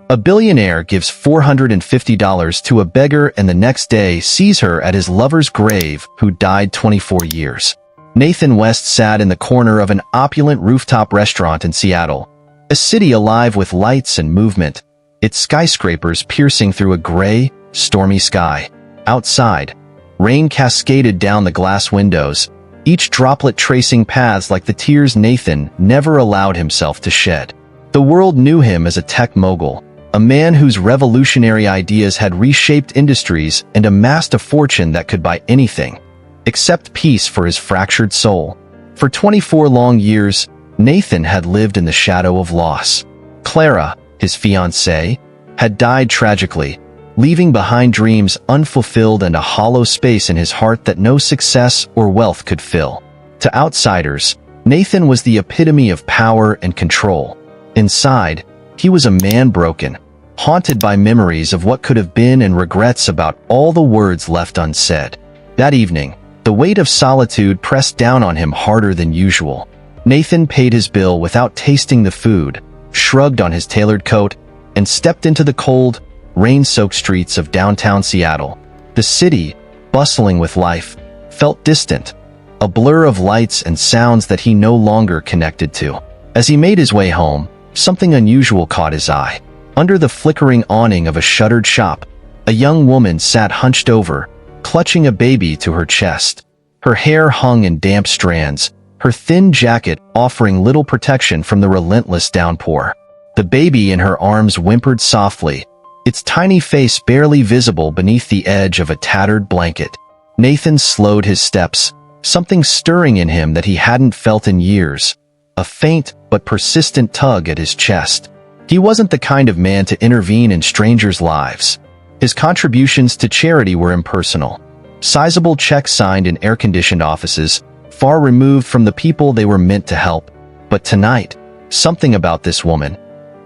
A billionaire gives $450 to a beggar and the next day sees her at his lover's grave who died 24 years. Nathan West sat in the corner of an opulent rooftop restaurant in Seattle, a city alive with lights and movement, its skyscrapers piercing through a gray, stormy sky. Outside, rain cascaded down the glass windows, each droplet tracing paths like the tears Nathan never allowed himself to shed. The world knew him as a tech mogul, a man whose revolutionary ideas had reshaped industries and amassed a fortune that could buy anything, except peace for his fractured soul. For 24 long years, Nathan had lived in the shadow of loss. Clara, his fiancée, had died tragically, leaving behind dreams unfulfilled and a hollow space in his heart that no success or wealth could fill. To outsiders, Nathan was the epitome of power and control. Inside, he was a man broken, haunted by memories of what could have been and regrets about all the words left unsaid. That evening, the weight of solitude pressed down on him harder than usual. Nathan paid his bill without tasting the food, shrugged on his tailored coat, and stepped into the cold, rain-soaked streets of downtown Seattle. The city, bustling with life, felt distant, a blur of lights and sounds that he no longer connected to. As he made his way home, something unusual caught his eye. Under the flickering awning of a shuttered shop, a young woman sat hunched over, clutching a baby to her chest. Her hair hung in damp strands, her thin jacket offering little protection from the relentless downpour. The baby in her arms whimpered softly, its tiny face barely visible beneath the edge of a tattered blanket. Nathan slowed his steps, something stirring in him that he hadn't felt in years, a faint but persistent tug at his chest. He wasn't the kind of man to intervene in strangers' lives. His contributions to charity were impersonal, sizable checks signed in air-conditioned offices, far removed from the people they were meant to help. But tonight, something about this woman,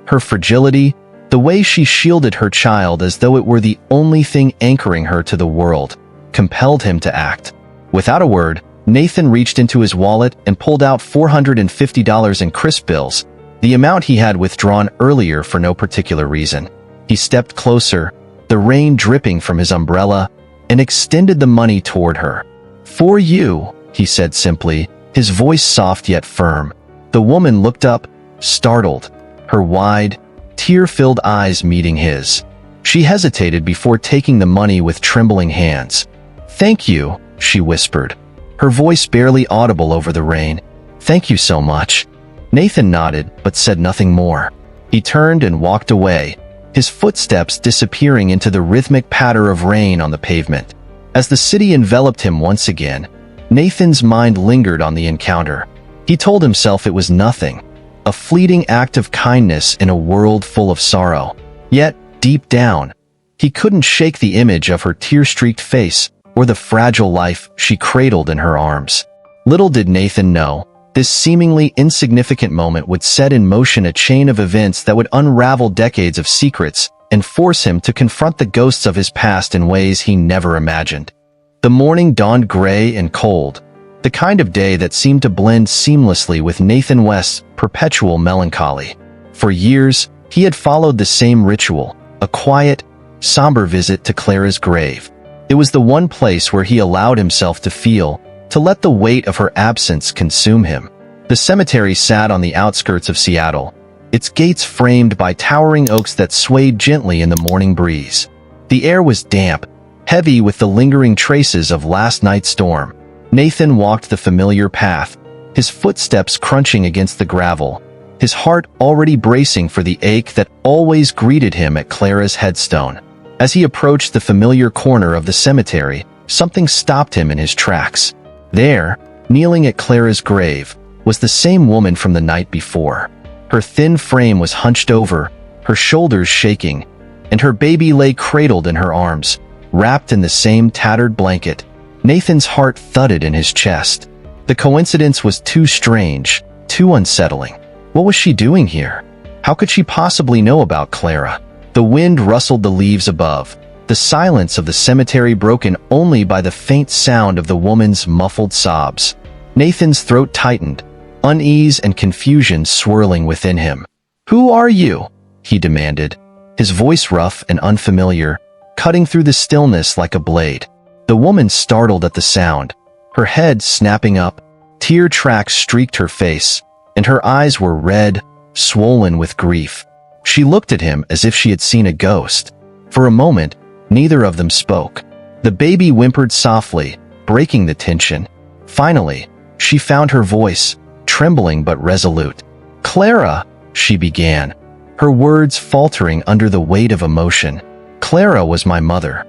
her fragility, the way she shielded her child as though it were the only thing anchoring her to the world, compelled him to act. Without a word, Nathan reached into his wallet and pulled out $450 in crisp bills, the amount he had withdrawn earlier for no particular reason. He stepped closer, the rain dripping from his umbrella, and extended the money toward her. "For you," he said simply, his voice soft yet firm. The woman looked up, startled, her wide, tear-filled eyes meeting his. She hesitated before taking the money with trembling hands. "Thank you," she whispered, her voice barely audible over the rain. "Thank you so much." Nathan nodded, but said nothing more. He turned and walked away, his footsteps disappearing into the rhythmic patter of rain on the pavement. As the city enveloped him once again, Nathan's mind lingered on the encounter. He told himself it was nothing, a fleeting act of kindness in a world full of sorrow. Yet, deep down, he couldn't shake the image of her tear-streaked face or the fragile life she cradled in her arms. Little did Nathan know, this seemingly insignificant moment would set in motion a chain of events that would unravel decades of secrets and force him to confront the ghosts of his past in ways he never imagined. The morning dawned gray and cold, the kind of day that seemed to blend seamlessly with Nathan West's perpetual melancholy. For years, he had followed the same ritual, a quiet, somber visit to Clara's grave. It was the one place where he allowed himself to feel, to let the weight of her absence consume him. The cemetery sat on the outskirts of Seattle, its gates framed by towering oaks that swayed gently in the morning breeze. The air was damp, heavy with the lingering traces of last night's storm. Nathan walked the familiar path, his footsteps crunching against the gravel, his heart already bracing for the ache that always greeted him at Clara's headstone. As he approached the familiar corner of the cemetery, something stopped him in his tracks. There, kneeling at Clara's grave, was the same woman from the night before. Her thin frame was hunched over, her shoulders shaking, and her baby lay cradled in her arms, wrapped in the same tattered blanket. Nathan's heart thudded in his chest. The coincidence was too strange, too unsettling. What was she doing here? How could she possibly know about Clara? The wind rustled the leaves above, the silence of the cemetery broken only by the faint sound of the woman's muffled sobs. Nathan's throat tightened, unease and confusion swirling within him. "Who are you?" he demanded, his voice rough and unfamiliar, cutting through the stillness like a blade. The woman startled at the sound, her head snapping up, tear tracks streaked her face, and her eyes were red, swollen with grief. She looked at him as if she had seen a ghost. For a moment, neither of them spoke. The baby whimpered softly, breaking the tension. Finally, she found her voice, trembling but resolute. "Clara," she began, her words faltering under the weight of emotion. "Clara was my mother."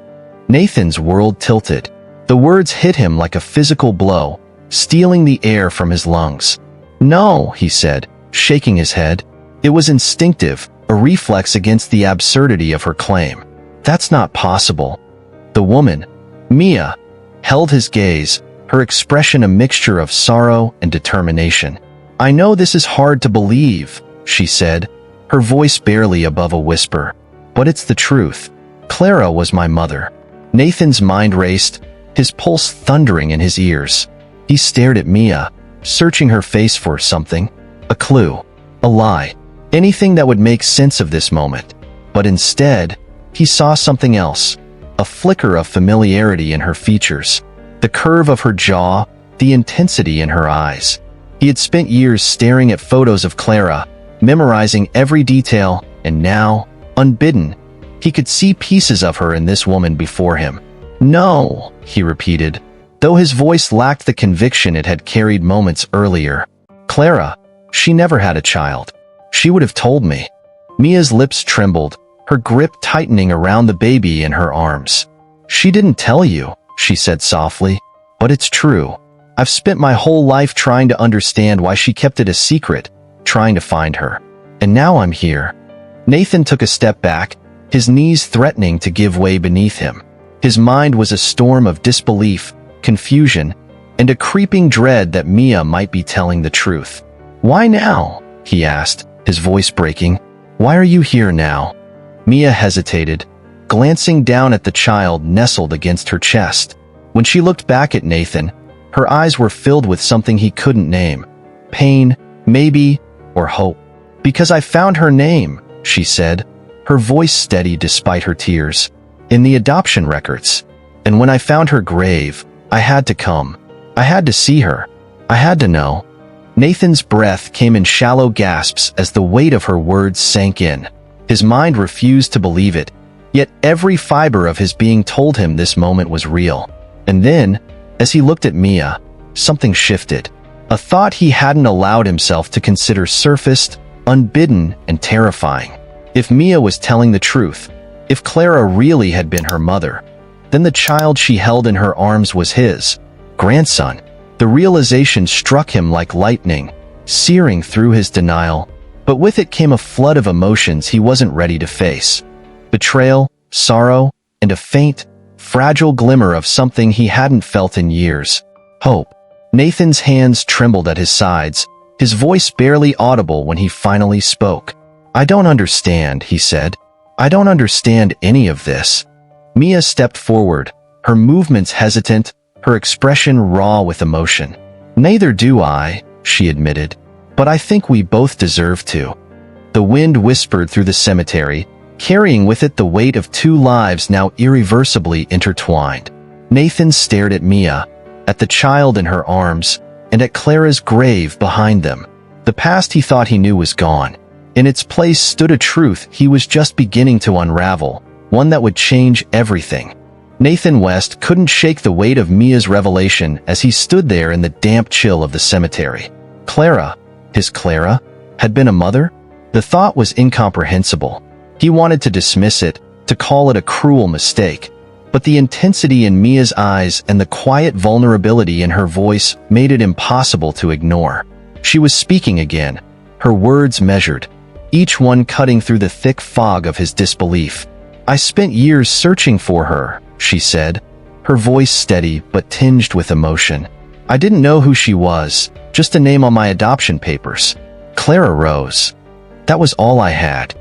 Nathan's world tilted. The words hit him like a physical blow, stealing the air from his lungs. "No," he said, shaking his head. It was instinctive, a reflex against the absurdity of her claim. "That's not possible." The woman, Mia, held his gaze, her expression a mixture of sorrow and determination. "I know this is hard to believe," she said, her voice barely above a whisper. "But it's the truth. Clara was my mother." Nathan's mind raced, his pulse thundering in his ears. He stared at Mia, searching her face for something, a clue, a lie, anything that would make sense of this moment. But instead, he saw something else, a flicker of familiarity in her features, the curve of her jaw, the intensity in her eyes. He had spent years staring at photos of Clara, memorizing every detail, and now, unbidden, he could see pieces of her in this woman before him. "No," he repeated, though his voice lacked the conviction it had carried moments earlier. "Clara, she never had a child. She would have told me." Mia's lips trembled, her grip tightening around the baby in her arms. "She didn't tell you," she said softly, "but it's true. I've spent my whole life trying to understand why she kept it a secret, trying to find her. And now I'm here." Nathan took a step back, his knees threatening to give way beneath him. His mind was a storm of disbelief, confusion, and a creeping dread that Mia might be telling the truth. "Why now?" he asked, his voice breaking. "Why are you here now?" Mia hesitated, glancing down at the child nestled against her chest. When she looked back at Nathan, her eyes were filled with something he couldn't name. Pain, maybe, or hope. "Because I found her name," she said, her voice steady despite her tears. "In the adoption records. And when I found her grave, I had to come. I had to see her. I had to know." Nathan's breath came in shallow gasps as the weight of her words sank in. His mind refused to believe it, yet every fiber of his being told him this moment was real. And then, as he looked at Mia, something shifted. A thought he hadn't allowed himself to consider surfaced, unbidden, and terrifying. If Mia was telling the truth, if Clara really had been her mother, then the child she held in her arms was his grandson. The realization struck him like lightning, searing through his denial, but with it came a flood of emotions he wasn't ready to face. Betrayal, sorrow, and a faint, fragile glimmer of something he hadn't felt in years. Hope. Nathan's hands trembled at his sides, his voice barely audible when he finally spoke. "I don't understand," he said. "I don't understand any of this." Mia stepped forward, her movements hesitant, her expression raw with emotion. "Neither do I," she admitted, "but I think we both deserve to." The wind whispered through the cemetery, carrying with it the weight of two lives now irreversibly intertwined. Nathan stared at Mia, at the child in her arms, and at Clara's grave behind them. The past he thought he knew was gone. In its place stood a truth he was just beginning to unravel, one that would change everything. Nathan West couldn't shake the weight of Mia's revelation as he stood there in the damp chill of the cemetery. Clara, his Clara, had been a mother? The thought was incomprehensible. He wanted to dismiss it, to call it a cruel mistake, but the intensity in Mia's eyes and the quiet vulnerability in her voice made it impossible to ignore. She was speaking again, her words measured, each one cutting through the thick fog of his disbelief. "I spent years searching for her," she said, her voice steady but tinged with emotion. "I didn't know who she was, just a name on my adoption papers. Clara Rose. That was all I had."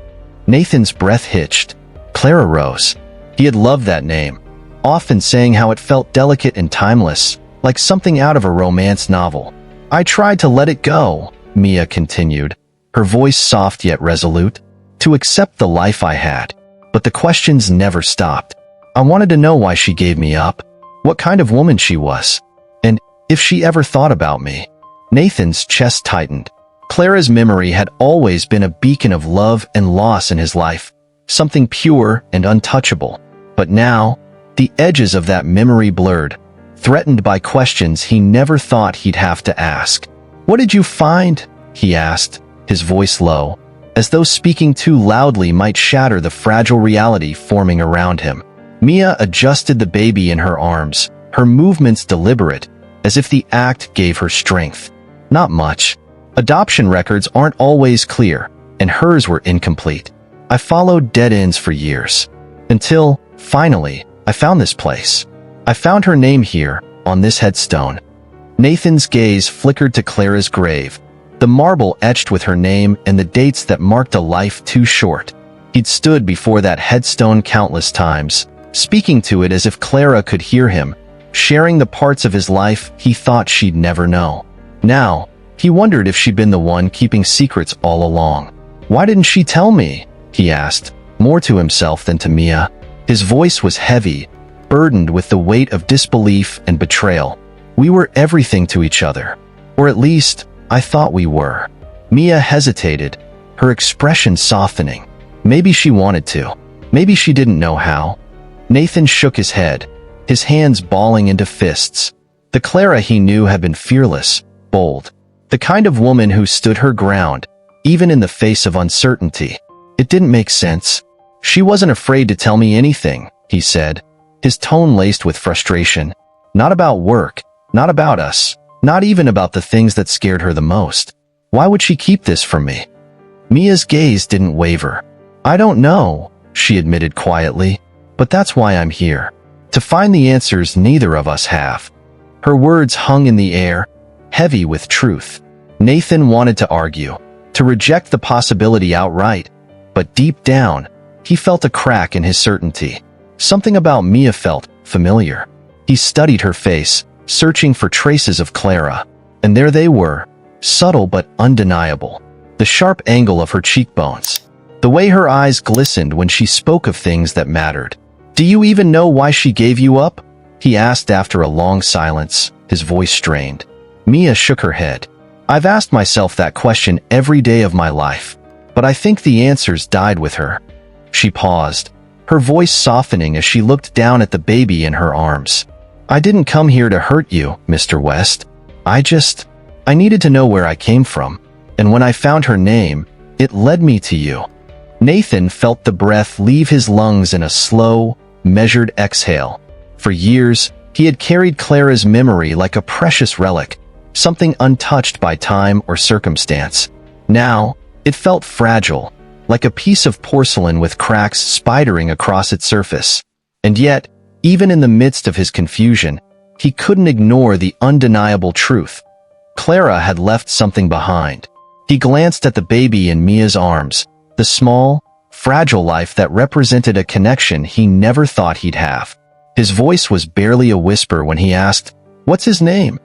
Nathan's breath hitched. Clara Rose. He had loved that name, often saying how it felt delicate and timeless, like something out of a romance novel. "I tried to let it go," Mia continued, her voice soft yet resolute, "to accept the life I had. But the questions never stopped. I wanted to know why she gave me up, what kind of woman she was, and if she ever thought about me. Nathan's chest tightened. Clara's memory had always been a beacon of love and loss in his life, something pure and untouchable. But now, the edges of that memory blurred, threatened by questions he never thought he'd have to ask. "What did you find?" he asked, his voice low, as though speaking too loudly might shatter the fragile reality forming around him. Mia adjusted the baby in her arms, her movements deliberate, as if the act gave her strength. Not much. Adoption records aren't always clear, and hers were incomplete. I followed dead ends for years. Until, finally, I found this place. I found her name here, on this headstone. Nathan's gaze flickered to Clara's grave, the marble etched with her name and the dates that marked a life too short. He'd stood before that headstone countless times, speaking to it as if Clara could hear him, sharing the parts of his life he thought she'd never know. Now, he wondered if she'd been the one keeping secrets all along. "Why didn't she tell me?" he asked, more to himself than to Mia. His voice was heavy, burdened with the weight of disbelief and betrayal. "We were everything to each other. Or at least, I thought we were." Mia hesitated, her expression softening. Maybe she wanted to. Maybe she didn't know how. Nathan shook his head, his hands balling into fists. The Clara he knew had been fearless, bold, the kind of woman who stood her ground, even in the face of uncertainty. It didn't make sense. "She wasn't afraid to tell me anything," he said, his tone laced with frustration. "Not about work, not about us, not even about the things that scared her the most. Why would she keep this from me?" Mia's gaze didn't waver. "I don't know," she admitted quietly, "but that's why I'm here. To find the answers neither of us have." Her words hung in the air, heavy with truth. Nathan wanted to argue, to reject the possibility outright, but deep down, he felt a crack in his certainty. Something about Mia felt familiar. He studied her face, searching for traces of Clara, and there they were, subtle but undeniable. The sharp angle of her cheekbones, the way her eyes glistened when she spoke of things that mattered. "Do you even know why she gave you up?" he asked after a long silence, his voice strained. Mia shook her head. "I've asked myself that question every day of my life, but I think the answers died with her." She paused, her voice softening as she looked down at the baby in her arms. "I didn't come here to hurt you, Mr. West. I needed to know where I came from, and when I found her name, it led me to you." Nathan felt the breath leave his lungs in a slow, measured exhale. For years, he had carried Clara's memory like a precious relic, something untouched by time or circumstance. Now, it felt fragile, like a piece of porcelain with cracks spidering across its surface. And yet, even in the midst of his confusion, he couldn't ignore the undeniable truth. Clara had left something behind. He glanced at the baby in Mia's arms, the small, fragile life that represented a connection he never thought he'd have. His voice was barely a whisper when he asked, "What's his name?"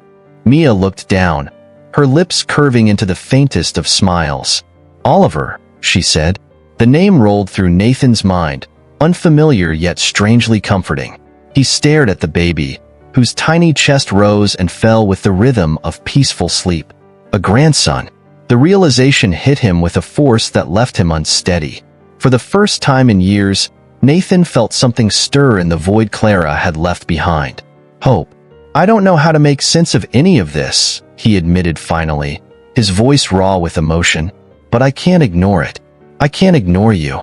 Mia looked down, her lips curving into the faintest of smiles. "Oliver," she said. The name rolled through Nathan's mind, unfamiliar yet strangely comforting. He stared at the baby, whose tiny chest rose and fell with the rhythm of peaceful sleep. A grandson. The realization hit him with a force that left him unsteady. For the first time in years, Nathan felt something stir in the void Clara had left behind. Hope. "I don't know how to make sense of any of this," he admitted finally, his voice raw with emotion. "But I can't ignore it. I can't ignore you."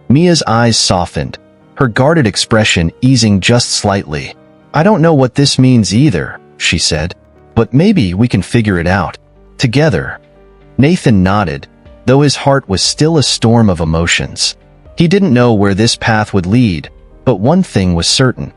Mia's eyes softened, her guarded expression easing just slightly. "I don't know what this means either," she said, "but maybe we can figure it out. Together." Nathan nodded, though his heart was still a storm of emotions. He didn't know where this path would lead, but one thing was certain.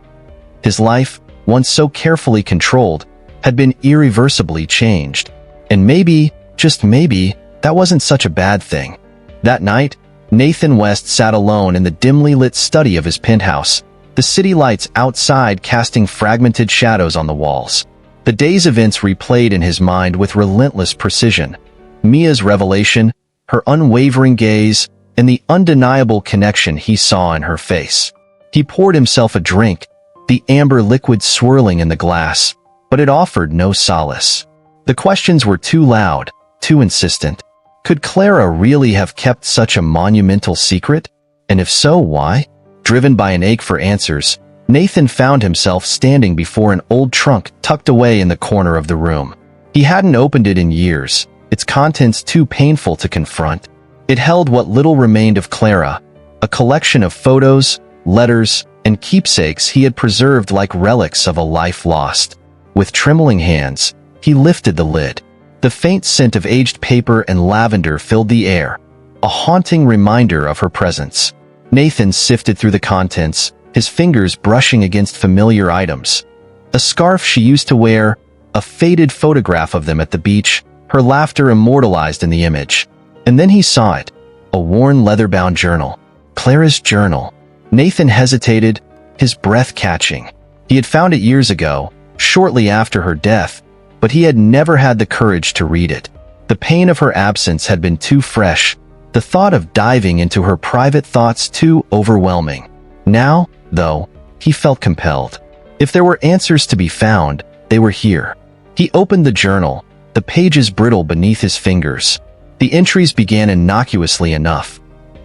His life, once so carefully controlled, had been irreversibly changed. And maybe, just maybe, that wasn't such a bad thing. That night, Nathan West sat alone in the dimly lit study of his penthouse, the city lights outside casting fragmented shadows on the walls. The day's events replayed in his mind with relentless precision. Mia's revelation, her unwavering gaze, and the undeniable connection he saw in her face. He poured himself a drink, the amber liquid swirling in the glass, but it offered no solace. The questions were too loud, too insistent. Could Clara really have kept such a monumental secret? And if so, why? Driven by an ache for answers, Nathan found himself standing before an old trunk tucked away in the corner of the room. He hadn't opened it in years, its contents too painful to confront. It held what little remained of Clara, a collection of photos, letters, and keepsakes he had preserved like relics of a life lost. With trembling hands, he lifted the lid. The faint scent of aged paper and lavender filled the air, a haunting reminder of her presence. Nathan sifted through the contents, his fingers brushing against familiar items. A scarf she used to wear, a faded photograph of them at the beach, her laughter immortalized in the image. And then he saw it, a worn leather-bound journal. Clara's journal. Nathan hesitated, his breath catching. He had found it years ago, shortly after her death, but he had never had the courage to read it. The pain of her absence had been too fresh, the thought of diving into her private thoughts too overwhelming. Now, though, he felt compelled. If there were answers to be found, they were here. He opened the journal, the pages brittle beneath his fingers. The entries began innocuously enough.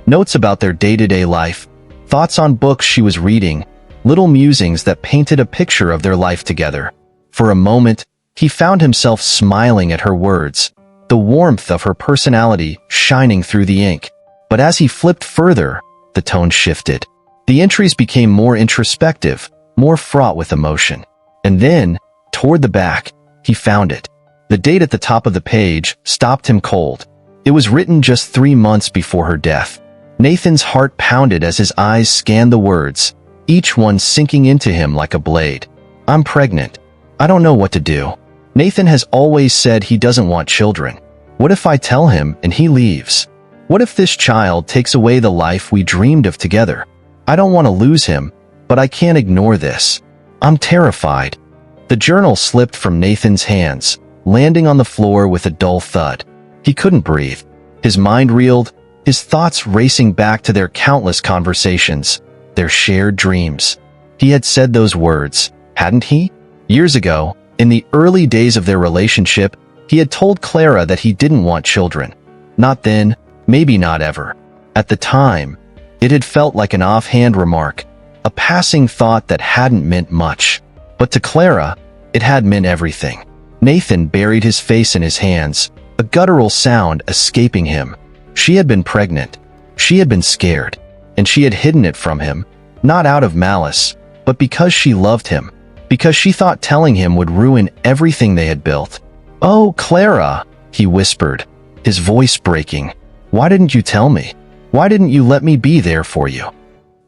Notes about their day-to-day life, thoughts on books she was reading, little musings that painted a picture of their life together. For a moment, he found himself smiling at her words, the warmth of her personality shining through the ink. But as he flipped further, the tone shifted. The entries became more introspective, more fraught with emotion. And then, toward the back, he found it. The date at the top of the page stopped him cold. It was written just 3 months before her death. Nathan's heart pounded as his eyes scanned the words, each one sinking into him like a blade. I'm pregnant. I don't know what to do. Nathan has always said he doesn't want children. What if I tell him and he leaves? What if this child takes away the life we dreamed of together? I don't want to lose him, but I can't ignore this. I'm terrified. The journal slipped from Nathan's hands, landing on the floor with a dull thud. He couldn't breathe. His mind reeled, his thoughts racing back to their countless conversations, their shared dreams. He had said those words, hadn't he? Years ago, in the early days of their relationship, he had told Clara that he didn't want children. Not then, maybe not ever. At the time, it had felt like an offhand remark, a passing thought that hadn't meant much. But to Clara, it had meant everything. Nathan buried his face in his hands, a guttural sound escaping him. She had been pregnant. She had been scared. And she had hidden it from him, not out of malice, but because she loved him. Because she thought telling him would ruin everything they had built. "Oh, Clara," he whispered, his voice breaking. "Why didn't you tell me? Why didn't you let me be there for you?"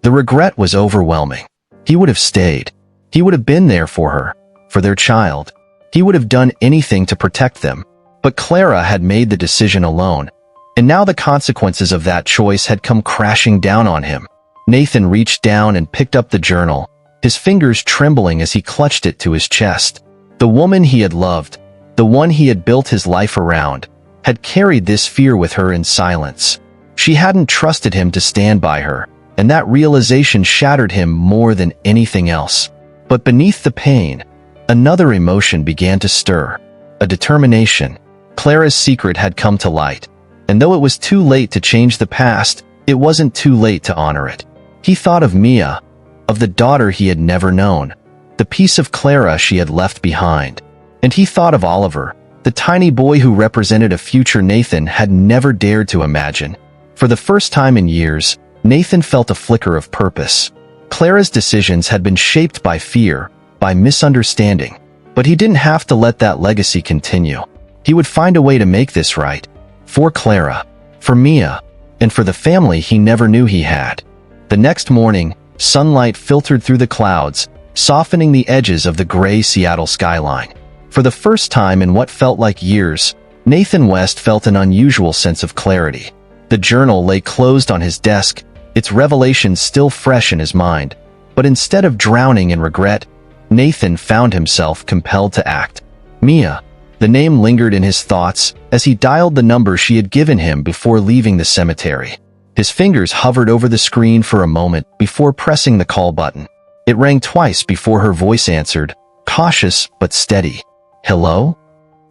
The regret was overwhelming. He would have stayed. He would have been there for her, for their child. He would have done anything to protect them. But Clara had made the decision alone, and now the consequences of that choice had come crashing down on him. Nathan reached down and picked up the journal, his fingers trembling as he clutched it to his chest. The woman he had loved, the one he had built his life around, had carried this fear with her in silence. She hadn't trusted him to stand by her, and that realization shattered him more than anything else. But beneath the pain, another emotion began to stir, a determination. Clara's secret had come to light, and though it was too late to change the past, it wasn't too late to honor it. He thought of Mia, of the daughter he had never known, the piece of Clara she had left behind. And he thought of Oliver, the tiny boy who represented a future Nathan had never dared to imagine. For the first time in years, Nathan felt a flicker of purpose. Clara's decisions had been shaped by fear, by misunderstanding, but he didn't have to let that legacy continue. He would find a way to make this right. For Clara, for Mia, and for the family he never knew he had. The next morning, sunlight filtered through the clouds, softening the edges of the gray Seattle skyline. For the first time in what felt like years, Nathan West felt an unusual sense of clarity. The journal lay closed on his desk, its revelations still fresh in his mind. But instead of drowning in regret, Nathan found himself compelled to act. Mia. The name lingered in his thoughts as he dialed the number she had given him before leaving the cemetery. His fingers hovered over the screen for a moment before pressing the call button. It rang twice before her voice answered, cautious but steady. "Hello?"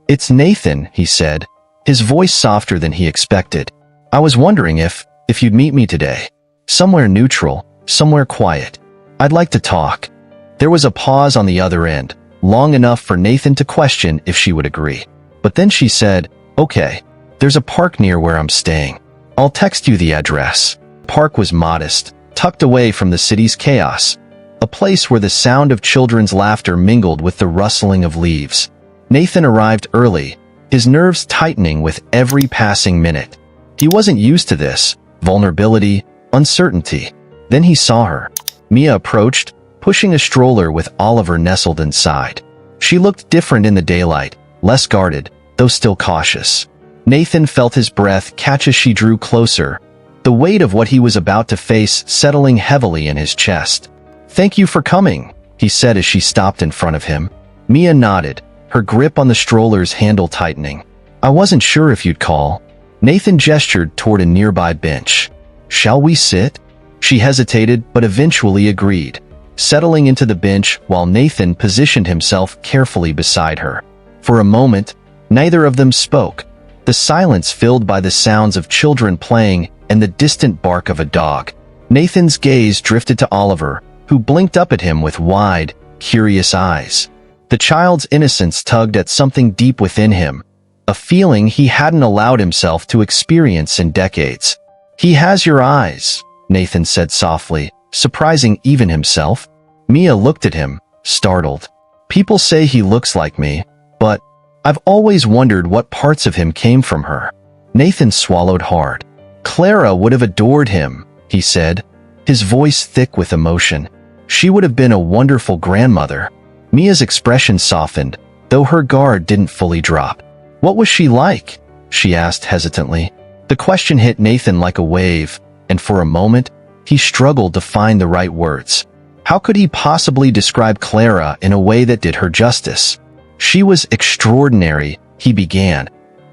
"It's Nathan," he said, his voice softer than he expected. "I was wondering if you'd meet me today. Somewhere neutral, somewhere quiet. I'd like to talk." There was a pause on the other end, long enough for Nathan to question if she would agree. But then she said, "Okay, there's a park near where I'm staying. I'll text you the address." The park was modest, tucked away from the city's chaos, a place where the sound of children's laughter mingled with the rustling of leaves. Nathan arrived early, his nerves tightening with every passing minute. He wasn't used to this vulnerability, uncertainty. Then he saw her. Mia approached, pushing a stroller with Oliver nestled inside. She looked different in the daylight, less guarded, though still cautious. Nathan felt his breath catch as she drew closer, the weight of what he was about to face settling heavily in his chest. "Thank you for coming," he said as she stopped in front of him. Mia nodded, her grip on the stroller's handle tightening. "I wasn't sure if you'd call." Nathan gestured toward a nearby bench. "Shall we sit?" She hesitated but eventually agreed, settling into the bench while Nathan positioned himself carefully beside her. For a moment, neither of them spoke, the silence filled by the sounds of children playing and the distant bark of a dog. Nathan's gaze drifted to Oliver, who blinked up at him with wide, curious eyes. The child's innocence tugged at something deep within him, a feeling he hadn't allowed himself to experience in decades. "He has your eyes," Nathan said softly, surprising even himself. Mia looked at him, startled. "People say he looks like me, but I've always wondered what parts of him came from her." Nathan swallowed hard. "Clara would have adored him," he said, his voice thick with emotion. "She would have been a wonderful grandmother." Mia's expression softened, though her guard didn't fully drop. "What was she like?" she asked hesitantly. The question hit Nathan like a wave, and for a moment, he struggled to find the right words. How could he possibly describe Clara in a way that did her justice? "She was extraordinary," he began,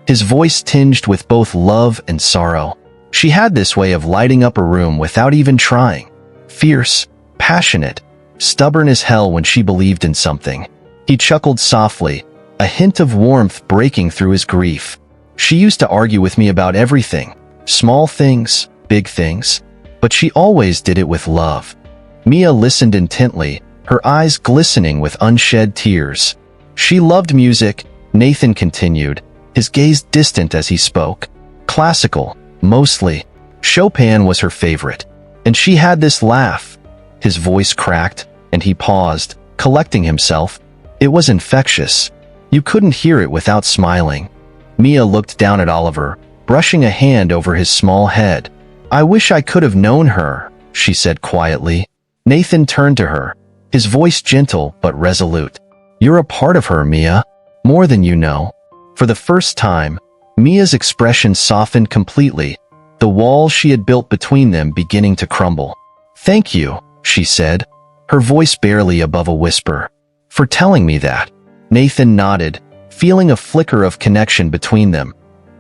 his voice tinged with both love and sorrow. "She had this way of lighting up a room without even trying. Fierce, passionate, stubborn as hell when she believed in something." He chuckled softly, a hint of warmth breaking through his grief. "She used to argue with me about everything, small things, big things, but she always did it with love." Mia listened intently, her eyes glistening with unshed tears. "She loved music," Nathan continued, his gaze distant as he spoke. "Classical, mostly. Chopin was her favorite. And she had this laugh." His voice cracked, and he paused, collecting himself. "It was infectious. You couldn't hear it without smiling." Mia looked down at Oliver, brushing a hand over his small head. "I wish I could have known her," she said quietly. Nathan turned to her, his voice gentle but resolute. "You're a part of her, Mia. More than you know." For the first time, Mia's expression softened completely, the wall she had built between them beginning to crumble. "Thank you," she said, her voice barely above a whisper, "for telling me that." Nathan nodded, feeling a flicker of connection between them.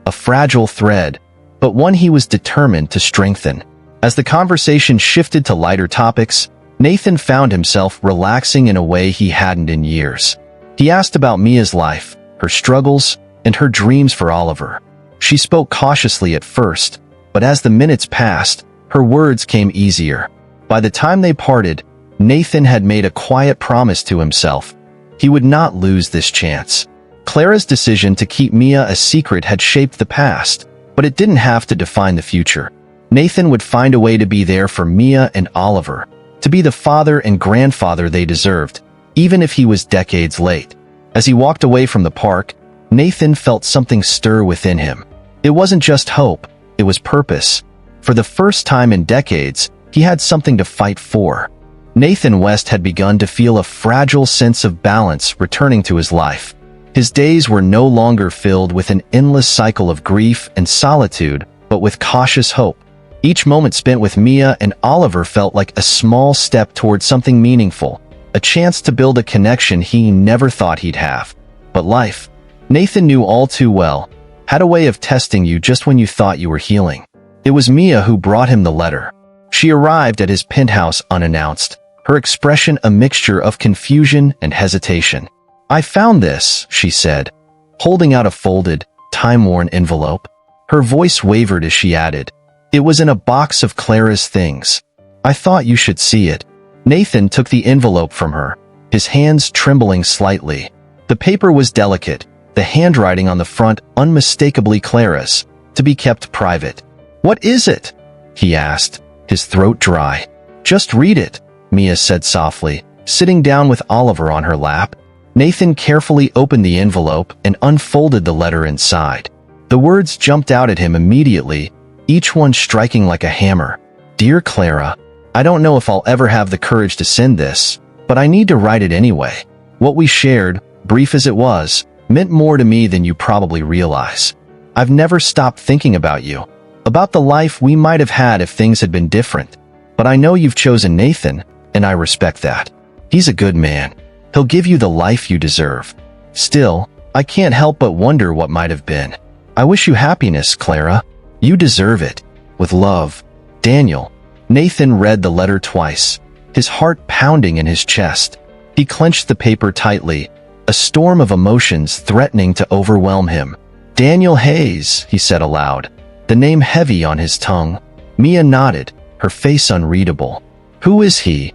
A fragile thread, but one he was determined to strengthen. As the conversation shifted to lighter topics, Nathan found himself relaxing in a way he hadn't in years. He asked about Mia's life, her struggles, and her dreams for Oliver. She spoke cautiously at first, but as the minutes passed, her words came easier. By the time they parted, Nathan had made a quiet promise to himself. He would not lose this chance. Clara's decision to keep Mia a secret had shaped the past, but it didn't have to define the future. Nathan would find a way to be there for Mia and Oliver, to be the father and grandfather they deserved, even if he was decades late. As he walked away from the park, Nathan felt something stir within him. It wasn't just hope, it was purpose. For the first time in decades, he had something to fight for. Nathan West had begun to feel a fragile sense of balance returning to his life. His days were no longer filled with an endless cycle of grief and solitude, but with cautious hope. Each moment spent with Mia and Oliver felt like a small step towards something meaningful, a chance to build a connection he never thought he'd have. But life, Nathan knew all too well, had a way of testing you just when you thought you were healing. It was Mia who brought him the letter. She arrived at his penthouse unannounced, her expression a mixture of confusion and hesitation. "I found this," she said, holding out a folded, time-worn envelope. Her voice wavered as she added, "It was in a box of Clara's things. I thought you should see it." Nathan took the envelope from her, his hands trembling slightly. The paper was delicate, the handwriting on the front unmistakably Clara's, to be kept private. "What is it?" he asked, his throat dry. "Just read it," Mia said softly, sitting down with Oliver on her lap. Nathan carefully opened the envelope and unfolded the letter inside. The words jumped out at him immediately, each one striking like a hammer. "Dear Clara, I don't know if I'll ever have the courage to send this, but I need to write it anyway. What we shared, brief as it was, meant more to me than you probably realize. I've never stopped thinking about you, about the life we might have had if things had been different. But I know you've chosen Nathan, and I respect that. He's a good man. He'll give you the life you deserve. Still, I can't help but wonder what might have been. I wish you happiness, Clara. You deserve it. With love, Daniel." Nathan read the letter twice, his heart pounding in his chest. He clenched the paper tightly, a storm of emotions threatening to overwhelm him. "Daniel Hayes," he said aloud, the name heavy on his tongue. Mia nodded, her face unreadable. "Who is he?"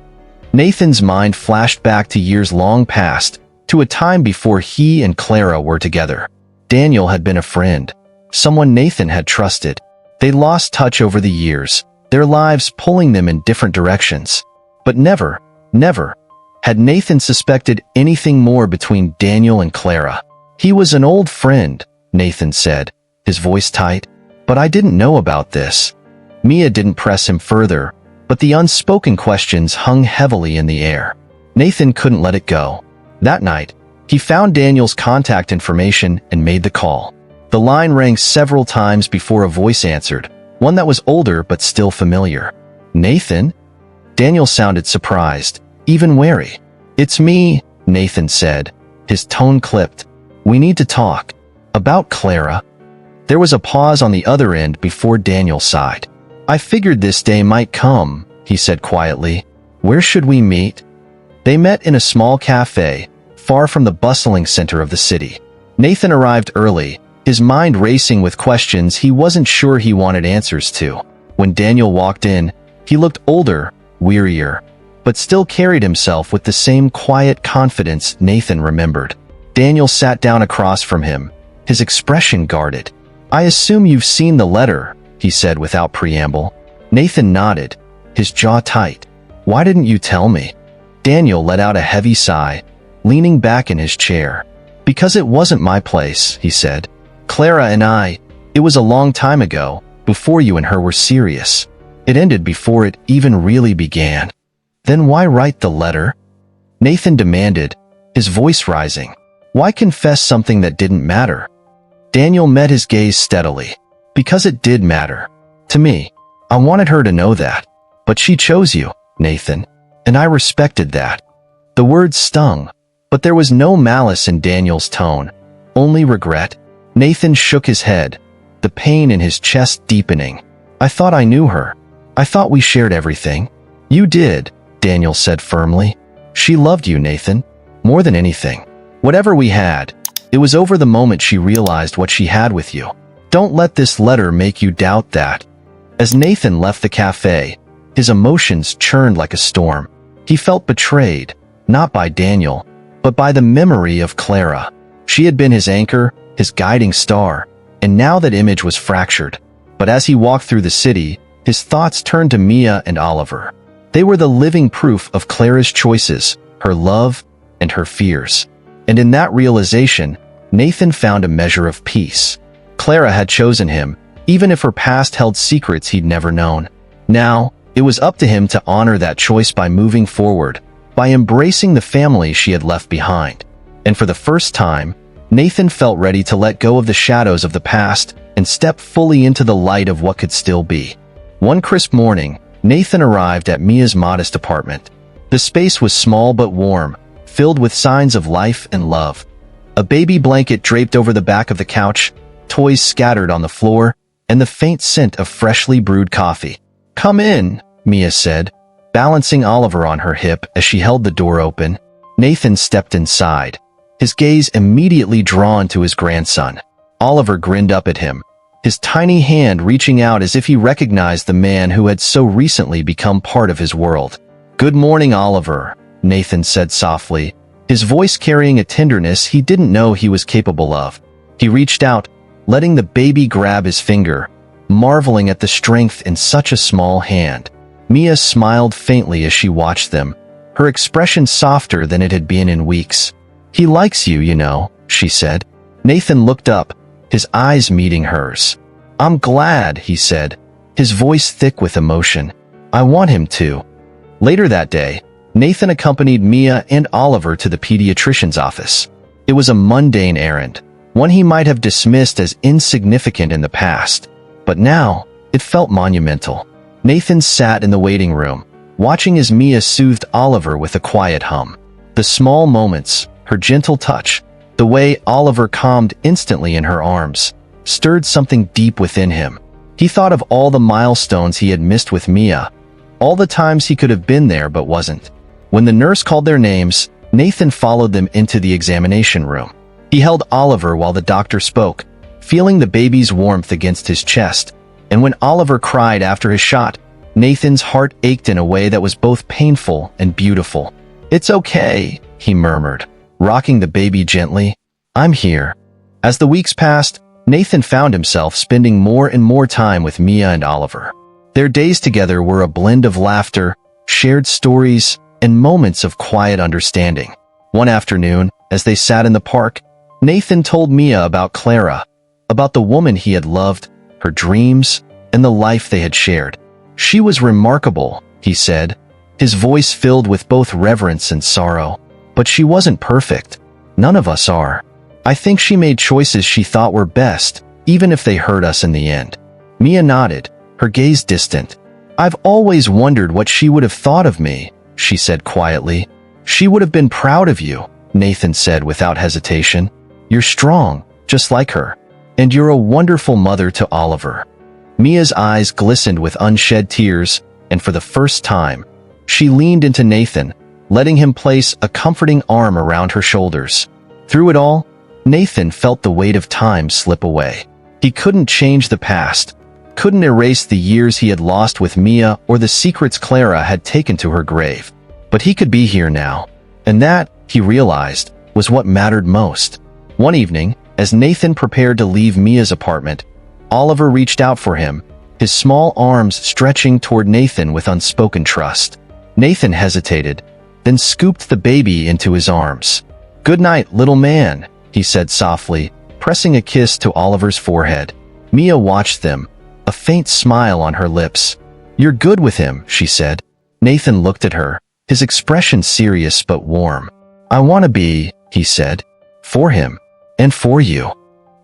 Nathan's mind flashed back to years long past, to a time before he and Clara were together. Daniel had been a friend, someone Nathan had trusted. They lost touch over the years, their lives pulling them in different directions. But never had Nathan suspected anything more between Daniel and Clara. "He was an old friend," Nathan said, his voice tight. "But I didn't know about this." Mia didn't press him further, but the unspoken questions hung heavily in the air. Nathan couldn't let it go. That night, he found Daniel's contact information and made the call. The line rang several times before a voice answered, one that was older but still familiar. "Nathan?" Daniel sounded surprised, even wary. "It's me," Nathan said, his tone clipped. "We need to talk. About Clara." There was a pause on the other end before Daniel sighed. "I figured this day might come," he said quietly. "Where should we meet?" They met in a small cafe, far from the bustling center of the city. Nathan arrived early, his mind racing with questions he wasn't sure he wanted answers to. When Daniel walked in, he looked older, wearier, but still carried himself with the same quiet confidence Nathan remembered. Daniel sat down across from him, his expression guarded. "I assume you've seen the letter," he said without preamble. Nathan nodded, his jaw tight. "Why didn't you tell me?" Daniel let out a heavy sigh, leaning back in his chair. "Because it wasn't my place," he said. "Clara and it was a long time ago, before you and her were serious. It ended before it even really began." "Then why write the letter?" Nathan demanded, his voice rising. "Why confess something that didn't matter?" Daniel met his gaze steadily. "Because it did matter. To me. I wanted her to know that. But she chose you, Nathan, and I respected that." The words stung, but there was no malice in Daniel's tone, only regret. Nathan shook his head, the pain in his chest deepening. "I thought I knew her. I thought we shared everything." "You did," Daniel said firmly. "She loved you, Nathan, more than anything. Whatever we had, it was over the moment she realized what she had with you. Don't let this letter make you doubt that." As Nathan left the cafe, his emotions churned like a storm. He felt betrayed, not by Daniel, but by the memory of Clara. She had been his anchor, his guiding star, and now that image was fractured. But as he walked through the city, his thoughts turned to Mia and Oliver. They were the living proof of Clara's choices, her love, and her fears. And in that realization, Nathan found a measure of peace. Clara had chosen him, even if her past held secrets he'd never known. Now, it was up to him to honor that choice by moving forward, by embracing the family she had left behind. And for the first time, Nathan felt ready to let go of the shadows of the past and step fully into the light of what could still be. One crisp morning, Nathan arrived at Mia's modest apartment. The space was small but warm, filled with signs of life and love. A baby blanket draped over the back of the couch, toys scattered on the floor, and the faint scent of freshly brewed coffee. "Come in," Mia said, balancing Oliver on her hip as she held the door open. Nathan stepped inside, his gaze immediately drawn to his grandson. Oliver grinned up at him, his tiny hand reaching out as if he recognized the man who had so recently become part of his world. "Good morning, Oliver," Nathan said softly, his voice carrying a tenderness he didn't know he was capable of. He reached out, letting the baby grab his finger, marveling at the strength in such a small hand. Mia smiled faintly as she watched them, her expression softer than it had been in weeks. "He likes you, you know," she said. Nathan looked up, his eyes meeting hers. "I'm glad," he said, his voice thick with emotion. "I want him to." Later that day, Nathan accompanied Mia and Oliver to the pediatrician's office. It was a mundane errand, one he might have dismissed as insignificant in the past, but now it felt monumental. Nathan sat in the waiting room, watching as Mia soothed Oliver with a quiet hum. The small moments, her gentle touch, the way Oliver calmed instantly in her arms, stirred something deep within him. He thought of all the milestones he had missed with Mia, all the times he could have been there but wasn't. When the nurse called their names, Nathan followed them into the examination room. He held Oliver while the doctor spoke, feeling the baby's warmth against his chest, and when Oliver cried after his shot, Nathan's heart ached in a way that was both painful and beautiful. "It's okay," he murmured, rocking the baby gently. "I'm here." As the weeks passed, Nathan found himself spending more and more time with Mia and Oliver. Their days together were a blend of laughter, shared stories, and moments of quiet understanding. One afternoon, as they sat in the park, Nathan told Mia about Clara, about the woman he had loved, her dreams, and the life they had shared. "She was remarkable," he said, his voice filled with both reverence and sorrow. "But she wasn't perfect. None of us are. I think she made choices she thought were best, even if they hurt us in the end." Mia nodded, her gaze distant. "I've always wondered what she would have thought of me," she said quietly. "She would have been proud of you," Nathan said without hesitation. "You're strong, just like her. And you're a wonderful mother to Oliver." Mia's eyes glistened with unshed tears, and for the first time, she leaned into Nathan, letting him place a comforting arm around her shoulders. Through it all, Nathan felt the weight of time slip away. He couldn't change the past, couldn't erase the years he had lost with Mia or the secrets Clara had taken to her grave. But he could be here now, and that, he realized, was what mattered most. One evening, as Nathan prepared to leave Mia's apartment, Oliver reached out for him, his small arms stretching toward Nathan with unspoken trust. Nathan hesitated, then scooped the baby into his arms. "Good night, little man," he said softly, pressing a kiss to Oliver's forehead. Mia watched them, a faint smile on her lips. "You're good with him," she said. Nathan looked at her, his expression serious but warm. "I want to be," he said, "for him, and for you."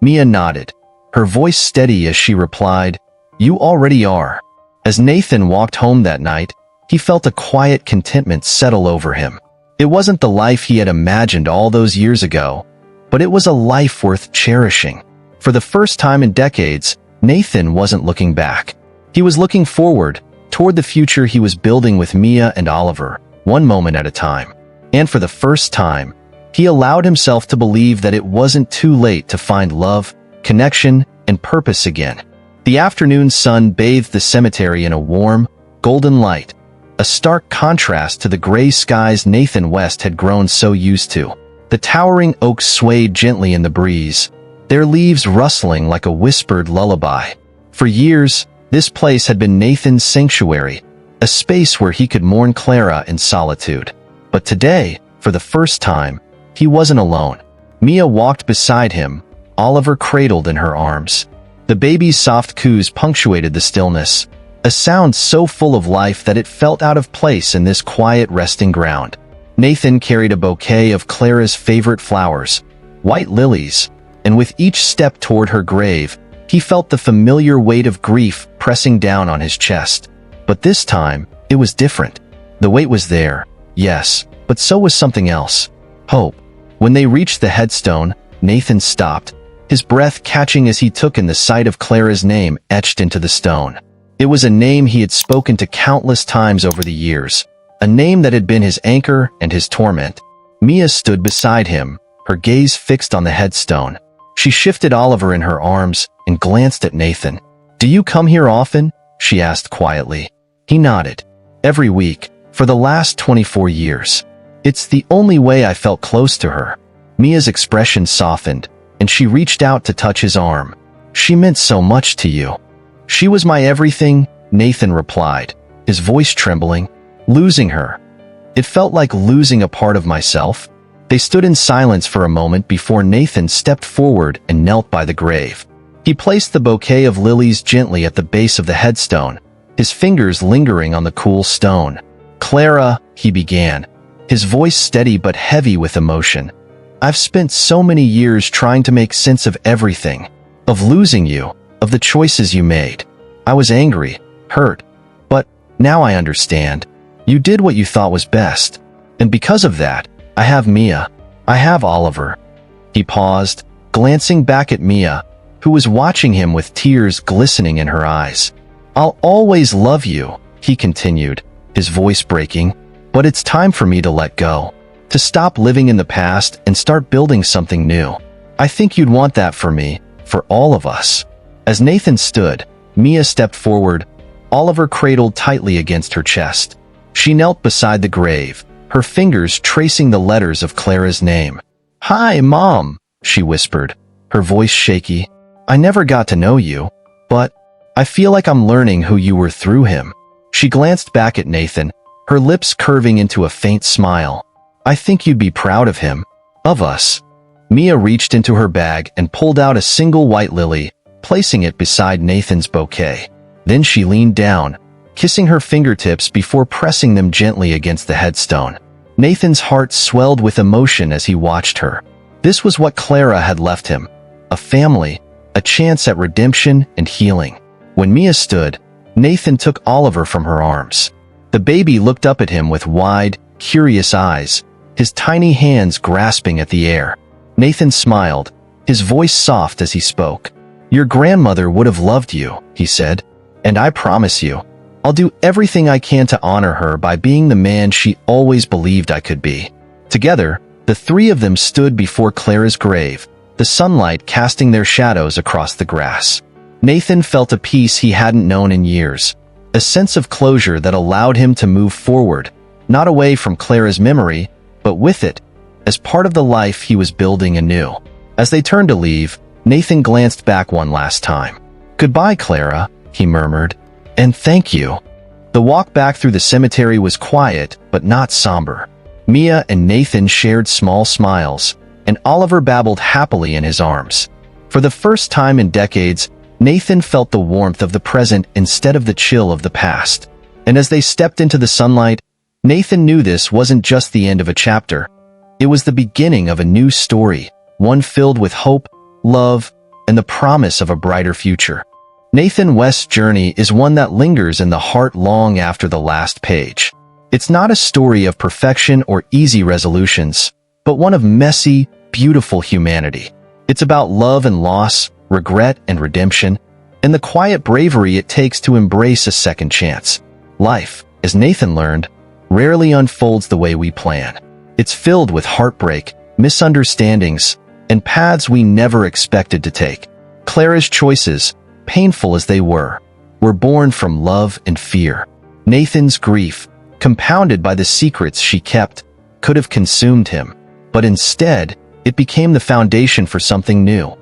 Mia nodded, her voice steady as she replied, "You already are." As Nathan walked home that night, he felt a quiet contentment settle over him. It wasn't the life he had imagined all those years ago, but it was a life worth cherishing. For the first time in decades, Nathan wasn't looking back. He was looking forward, toward the future he was building with Mia and Oliver, one moment at a time. And for the first time, he allowed himself to believe that it wasn't too late to find love, connection, and purpose again. The afternoon sun bathed the cemetery in a warm, golden light, a stark contrast to the gray skies Nathan West had grown so used to. The towering oaks swayed gently in the breeze, their leaves rustling like a whispered lullaby. For years, this place had been Nathan's sanctuary, a space where he could mourn Clara in solitude. But today, for the first time, he wasn't alone. Mia walked beside him, Oliver cradled in her arms. The baby's soft coos punctuated the stillness, a sound so full of life that it felt out of place in this quiet resting ground. Nathan carried a bouquet of Clara's favorite flowers, white lilies, and with each step toward her grave, he felt the familiar weight of grief pressing down on his chest. But this time, it was different. The weight was there, yes, but so was something else. Hope. When they reached the headstone, Nathan stopped, his breath catching as he took in the sight of Clara's name etched into the stone. It was a name he had spoken to countless times over the years, a name that had been his anchor and his torment. Mia stood beside him, her gaze fixed on the headstone. She shifted Oliver in her arms and glanced at Nathan. "Do you come here often?" she asked quietly. He nodded. "Every week, for the last 24 years. It's the only way I felt close to her." Mia's expression softened, and she reached out to touch his arm. "She meant so much to you." "She was my everything," Nathan replied, his voice trembling. "Losing her. It felt like losing a part of myself." They stood in silence for a moment before Nathan stepped forward and knelt by the grave. He placed the bouquet of lilies gently at the base of the headstone, his fingers lingering on the cool stone. "Clara," he began, his voice steady but heavy with emotion. "I've spent so many years trying to make sense of everything. Of losing you, of the choices you made. I was angry, hurt, but now I understand. You did what you thought was best. And because of that, I have Mia. I have Oliver." He paused, glancing back at Mia, who was watching him with tears glistening in her eyes. "I'll always love you," he continued, his voice breaking, "but it's time for me to let go. To stop living in the past and start building something new. I think you'd want that for me, for all of us." As Nathan stood, Mia stepped forward, Oliver cradled tightly against her chest. She knelt beside the grave, her fingers tracing the letters of Clara's name. "Hi, Mom," she whispered, her voice shaky. "I never got to know you, but I feel like I'm learning who you were through him." She glanced back at Nathan, her lips curving into a faint smile. "I think you'd be proud of him. Of us." Mia reached into her bag and pulled out a single white lily, placing it beside Nathan's bouquet. Then she leaned down, kissing her fingertips before pressing them gently against the headstone. Nathan's heart swelled with emotion as he watched her. This was what Clara had left him. A family, a chance at redemption and healing. When Mia stood, Nathan took Oliver from her arms. The baby looked up at him with wide, curious eyes, his tiny hands grasping at the air. Nathan smiled, his voice soft as he spoke. "Your grandmother would have loved you," he said, "and I promise you, I'll do everything I can to honor her by being the man she always believed I could be." Together, the three of them stood before Clara's grave, the sunlight casting their shadows across the grass. Nathan felt a peace he hadn't known in years, a sense of closure that allowed him to move forward, not away from Clara's memory, but with it, as part of the life he was building anew. As they turned to leave, Nathan glanced back one last time. "Goodbye, Clara," he murmured. "And thank you." The walk back through the cemetery was quiet, but not somber. Mia and Nathan shared small smiles, and Oliver babbled happily in his arms. For the first time in decades, Nathan felt the warmth of the present instead of the chill of the past. And as they stepped into the sunlight, Nathan knew this wasn't just the end of a chapter. It was the beginning of a new story, one filled with hope, love, and the promise of a brighter future. Nathan West's journey is one that lingers in the heart long after the last page. It's not a story of perfection or easy resolutions, but one of messy, beautiful humanity. It's about love and loss, regret and redemption, and the quiet bravery it takes to embrace a second chance. Life, as Nathan learned, rarely unfolds the way we plan. It's filled with heartbreak, misunderstandings, and paths we never expected to take. Clara's choices, painful as they were born from love and fear. Nathan's grief, compounded by the secrets she kept, could have consumed him, but instead, it became the foundation for something new.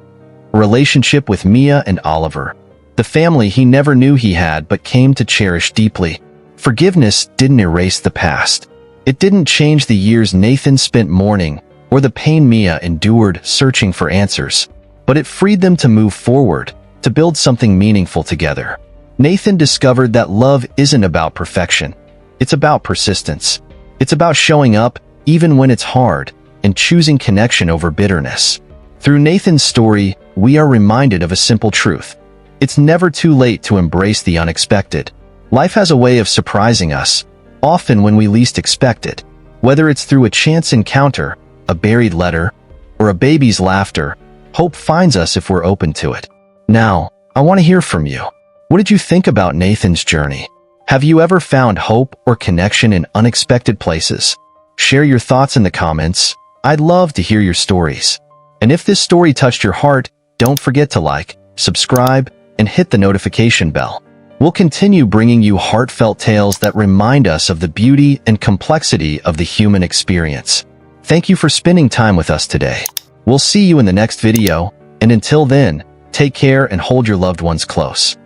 A relationship with Mia and Oliver, the family he never knew he had but came to cherish deeply. Forgiveness didn't erase the past. It didn't change the years Nathan spent mourning or the pain Mia endured searching for answers, but it freed them to move forward, to build something meaningful together. Nathan discovered that love isn't about perfection. It's about persistence. It's about showing up, even when it's hard, and choosing connection over bitterness. Through Nathan's story, we are reminded of a simple truth. It's never too late to embrace the unexpected. Life has a way of surprising us, often when we least expect it. Whether it's through a chance encounter, a buried letter, or a baby's laughter, Hope finds us if we're open to it. Now, I want to hear from you. What did you think about Nathan's journey? Have you ever found hope or connection in unexpected places? Share your thoughts in the comments. I'd love to hear your stories. And if this story touched your heart, don't forget to like, subscribe, and hit the notification bell. We'll continue bringing you heartfelt tales that remind us of the beauty and complexity of the human experience. Thank you for spending time with us today. We'll see you in the next video, and until then, take care and hold your loved ones close.